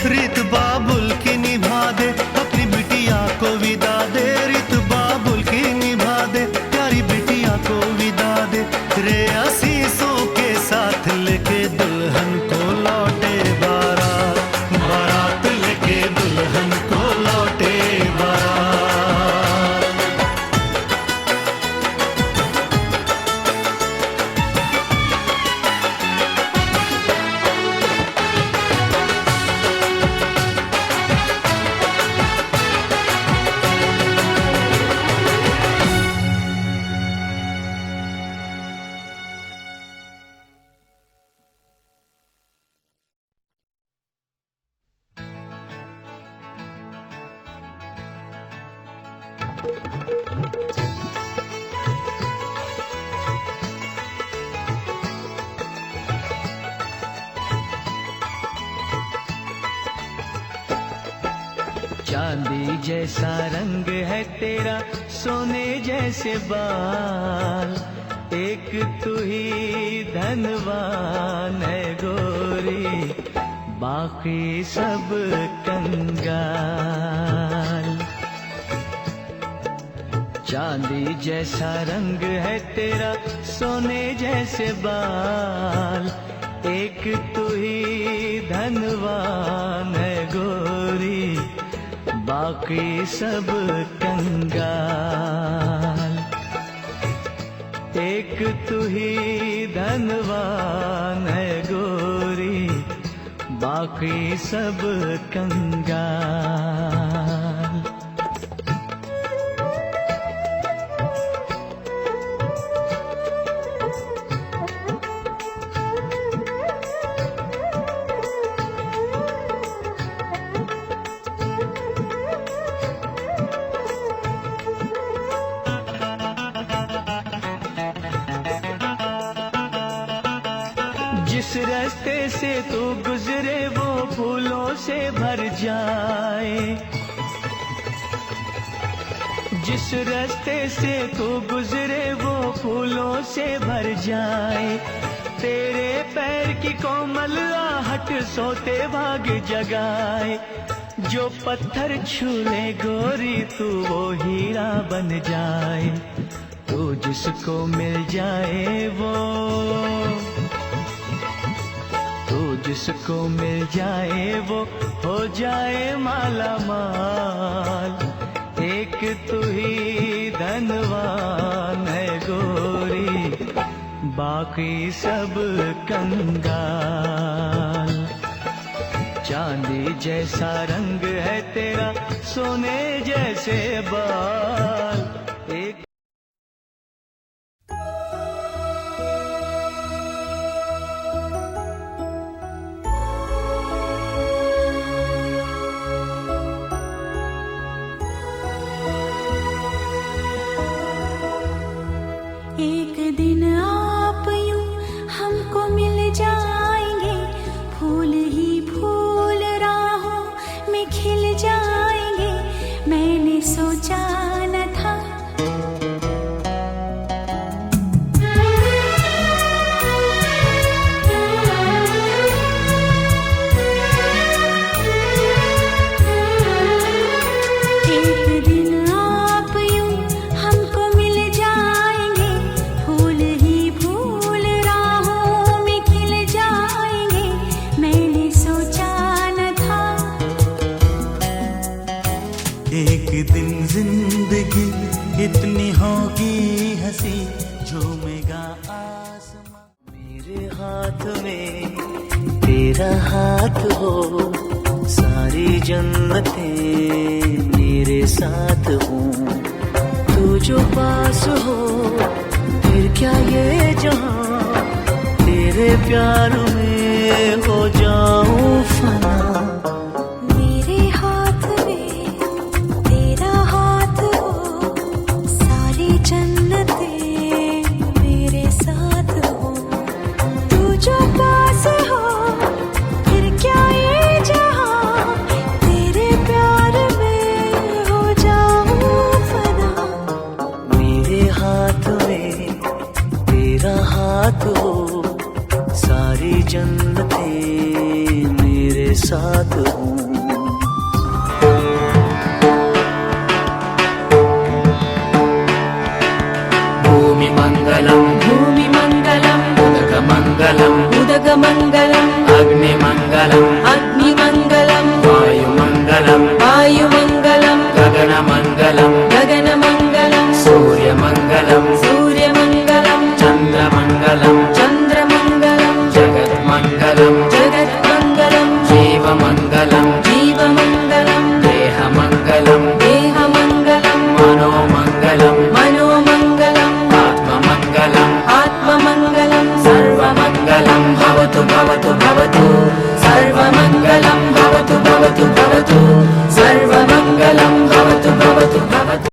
रीत बाबुल की निभा दे, अपनी बिटिया को विदा दे। रीत बाबुल की निभा दे, प्यारी बिटिया को विदा दे। रे आशीषों के साथ लेके दुल्हन को लौटे बारात, बारात लेके दुल्हन को लौटे बारात। चांदी जैसा रंग है तेरा, सोने जैसे बाल। एक तू ही धनवान है गोरी, बाकी सब कंगाल। चांदी जैसा रंग है तेरा, सोने जैसे बाल। एक तू ही धनवान है गोरी, बाकी सब कंगाल। एक तू ही धनवान है गोरी, बाकी सब कंगाल। जिस रास्ते से तू गुजरे वो फूलों से भर जाए। जिस रास्ते से तू गुजरे वो फूलों से भर जाए। तेरे पैर की कोमल आहट सोते भाग जगाए। जो पत्थर छू ले गोरी तू वो हीरा बन जाए। तू जिसको मिल जाए वो, तू जिसको मिल जाए वो हो जाए माला माल। एक तू ही धनवान है गोरी, बाकी सब कंगाल। चांदी जैसा रंग है तेरा, सोने जैसे बाल। एक एक दिन आप यूं हमको मिल जाएंगे, फूल ही फूल राहों में खिल जाएंगे। मैंने सोचा न था एक दिन आप यूं हमको मिल जाएंगे, फूल ही फूल राहों में खिल जाएंगे। मैंने सोचा न था एक दिन जिंदगी इतनी होगी हंसी, झूमेगा आसमां। मेरे हाथ में तेरा हाथ हो, सारी जन्नतें मेरे साथ हो। तू जो पास हो फिर क्या ये जहां, तेरे प्यार में हो जाऊं फना। मेरे हाथ में तेरा हाथ हो, सारी जन्नतें मेरे साथ हो। तू जो पास हो फिर क्या ये जहां, तेरे प्यार में हो जाऊं फना। मेरे हाथ में तेरा हाथ हो, सारी जन्नतें मेरे साथ हो। भूमि मंगलम भूमि मंगलम उदक मंगलम उदक मंगलम अग्नि मंगलम अग्नि मंगलम वायु मंगलम वायु मंगलम गगन मंगलम गगन मंगलम सूर्य मंगलम सूर्य मंगलम चंद्र मंगलम चंद्र मंगलम जगत मंगलम जगत मंगलम जीव मंगलम जीव मंगलम देह मंगलम देह मंगलम मनो मंगलम मनो मंगलम आत्म मंगलम आत्म मंगलम सर्व मंगलम भवतु भवतु भवतु सर्व मंगलम भवतु भवतु भवतु सर्व मंगलम भवतु भवतु भवतु।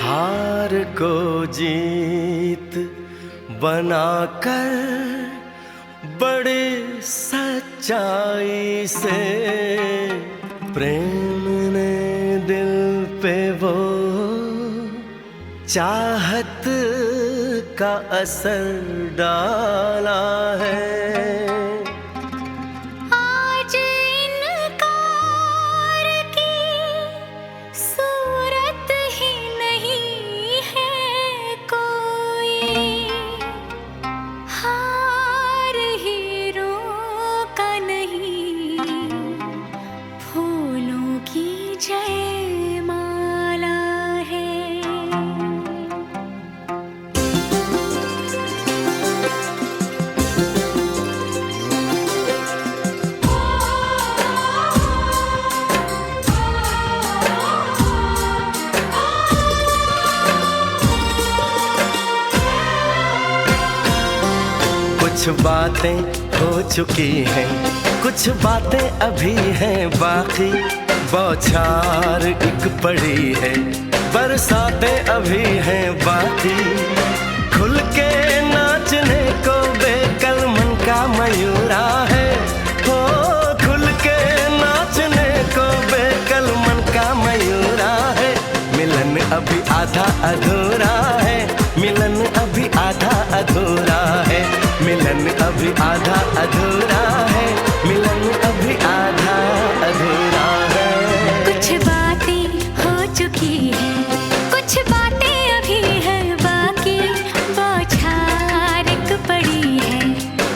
हार को जीत बनाकर बड़े सच्चाई से प्रेम ने दिल पे वो चाहत का असर डाला है। आज इनकार की सूरत ही नहीं है कोई, हार हीरों का नहीं, फूलों की जयमाला है। कुछ बातें हो चुकी हैं, कुछ बातें अभी हैं बाकी। बौछार एक पड़ी है, बरसातें अभी हैं बाकी। खुल के नाचने को बेकल मन का मयूरा है, हो खुल के नाचने को बेकल मन का मयूरा है। आधा अधूरा है, मिलन अभी आधा अधूरा है, मिलन अभी आधा अधूरा है, मिलन अभी आधा अधूरा है। कुछ बातें हो चुकी है, कुछ बातें अभी है बाकी, बौछार एक पड़ी है,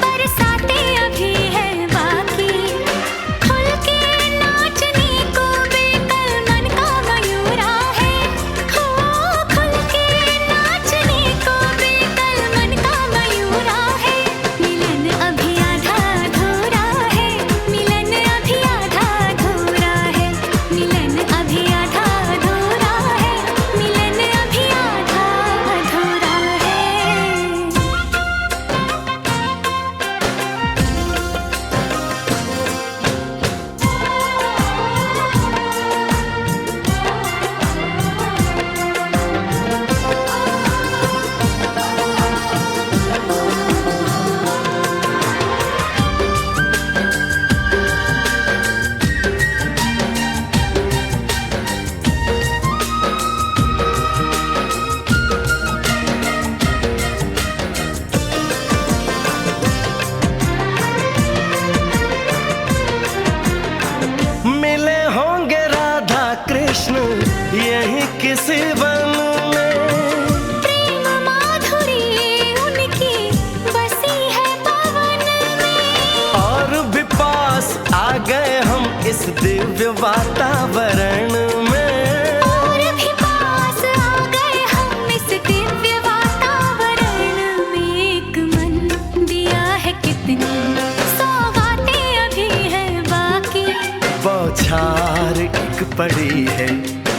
बरसातें अभी है बाकी। खुल के नाचने को बेकल मन का मयूरा है, हो खुल के नाचने को बेकल मन का मयूरा है। मिलन अभी आधा अधूरा है, मिलन अभी आधा अधूरा है, मिलन अभी आधा अधूरा है, मिलन अभी आधा अधूरा है। मिले होंगे राधा कृष्ण यही किसी वन में, प्रेम माधुरी उनकी बसी है पवन में, और भी पास आ गए हम इस दिव्य वातावरण में। और भी पास आ गए हम इस दिव्य वातावरण में। एक मन दिया है कितनी सौगातें अभी है बाकी, बौछार एक पड़ी है,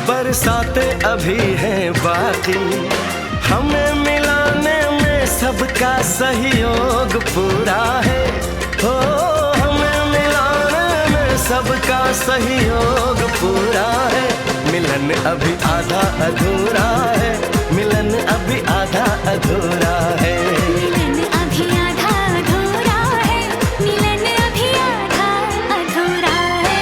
बरसातें अभी हैं बाकी। हमें मिलाने में सबका सहयोग पूरा है, हो हमें मिलाने में सबका सहयोग पूरा है। मिलन अभी आधा अधूरा है, मिलन अभी आधा अधूरा है। मिलन अभी आधा अधूरा है, मिलन अभी आधा अधूरा है।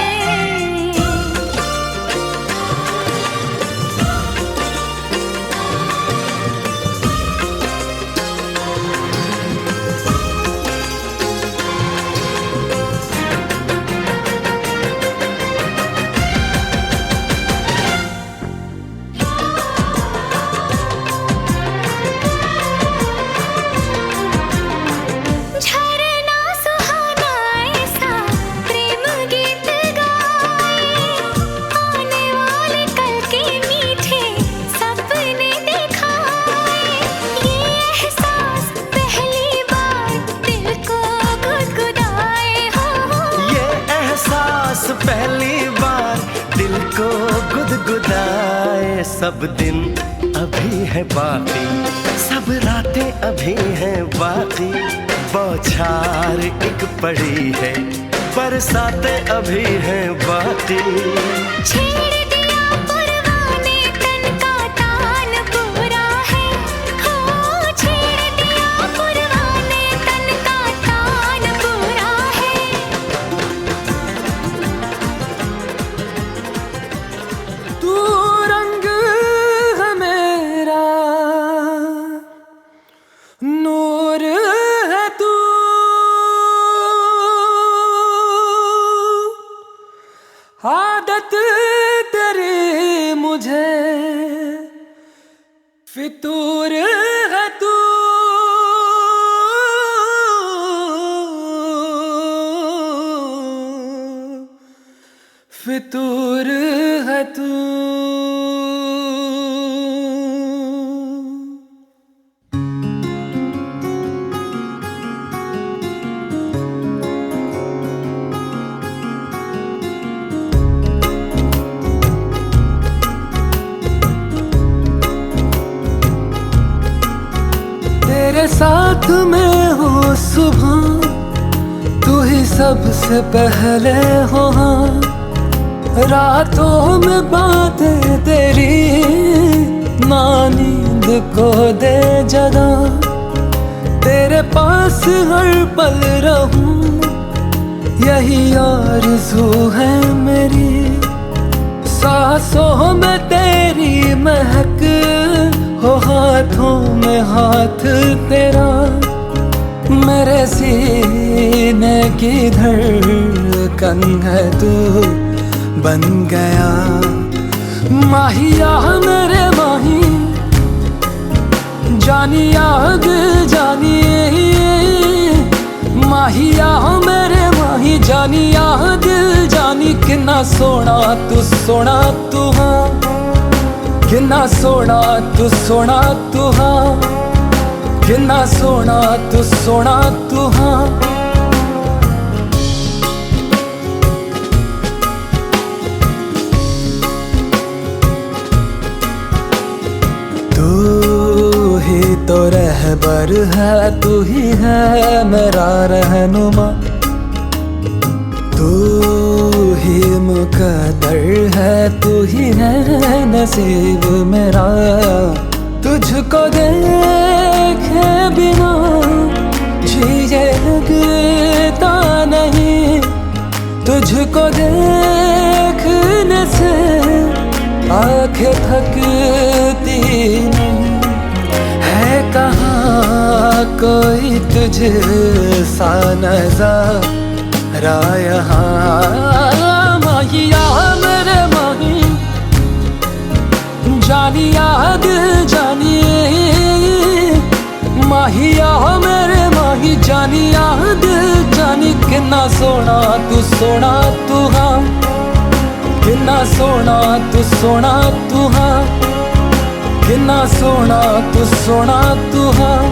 झरना सुहाना ऐसा प्रेम गीत गाए, आने वाले कल के मीठे सपने दिखाए। ये एहसास पहली बार दिल को गुदगुदाए, हो ये एहसास पहली बार दिल को गुदगुदाए। सब दिन अभी है बाकी, सब रातें अभी हैं बाकी। बौछार एक पड़ी है, बरसातें अभी हैं बाकी। छेड़ दिया परवाने तन का तान पूरा है, हो छेड़ दिया परवाने तन का तान पूरा है। तू रंग है मेरा, नूर है तू, आदत तेरी मुझे फितूर है तू। फितूर है तू। तेरे साथ में हो सुबह, तू ही सबसे पहले हो, हाँ रातों में बातें तेरी ना नींद को दे जगा। तेरे पास हर पल रहूं यही आरज़ू है मेरी, सांसों में तेरी महक हाथों में हाथ तेरा मेरे सीने की धड़कन है तू बन गया। माहिया मेरे माही जानी याद जानिए, माहिया मेरे माही जानी याद जानी। किन्ना सोना तू हाँ, किन्ना सोना तू हाँ, किन्ना सोना तू हाँ। तू ही तो रहबर है, तू ही है मेरा रहनुमा। तू ही मुकद्दर है, तू ही है नसीब मेरा। तुझको देखे बिना जिए लगता नहीं, तुझको देखने से आंखें थकती नहीं। है कहाँ कोई तुझसा नज़ारा यहाँ। माहिया मेरे माही जानी याद जानिए, माहिया मेरे माही जानी याद जानी। किन्ना सोना तू हाँ, किन्ना सोना तू हाँ, किन्ना सोना तू हाँ।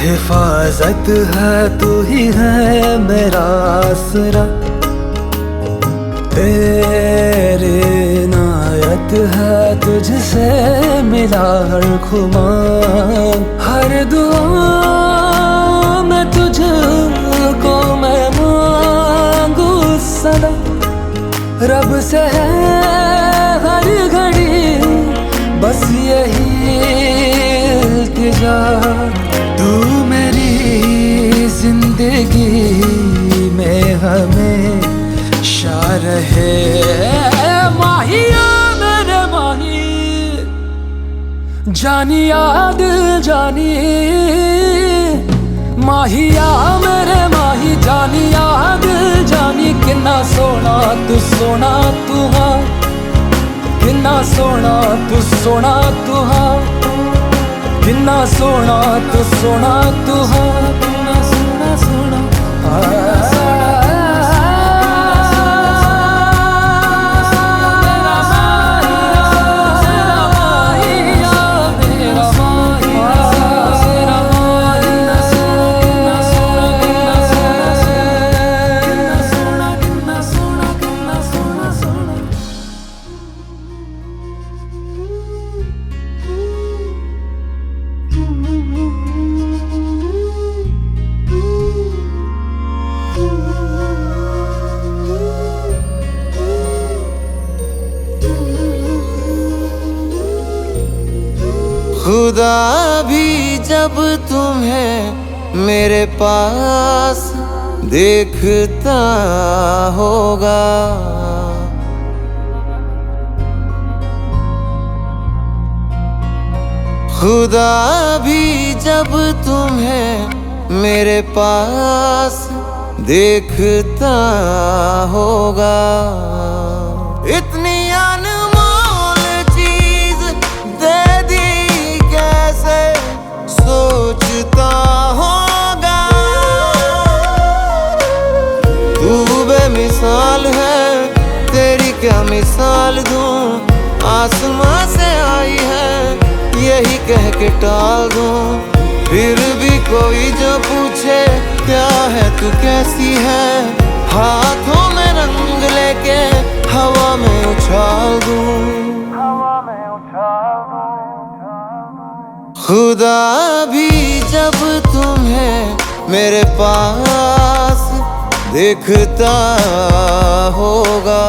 हिफाजत है, तू ही है मेरा आसरा। तेरे इनायत है, तुझसे मिला हर खुमा। हर दुआ में तुझको मैं मांगू सदा। रब से है हर घड़ी बस यही इल्तिजा। तू मेरी जिंदगी में हमेशा रहे। माहिया मेरे माही जानी याद जानी, माहिया मेरे माही जानी याद जानी। किन्ना सोना तू हाँ, किन्ना सोना तू हाँ, किन्ना सोना तू हाँ, किन्ना सोना खुदा भी जब तुम्हें मेरे पास देखता होगा, खुदा भी जब तुम्हें मेरे पास देखता होगा। इतनी अनमोल चीज दे दी कैसे सोचता होगा। तू बेमिसाल है, तेरी क्या मिसाल दूं। आसमां से आई है यही कह के टाल दूं। फिर भी कोई जो पूछे क्या है तू कैसी है, हाथों में रंग लेके हवा में उछाल दूं। खुदा भी जब तुम्हें मेरे पास देखता होगा।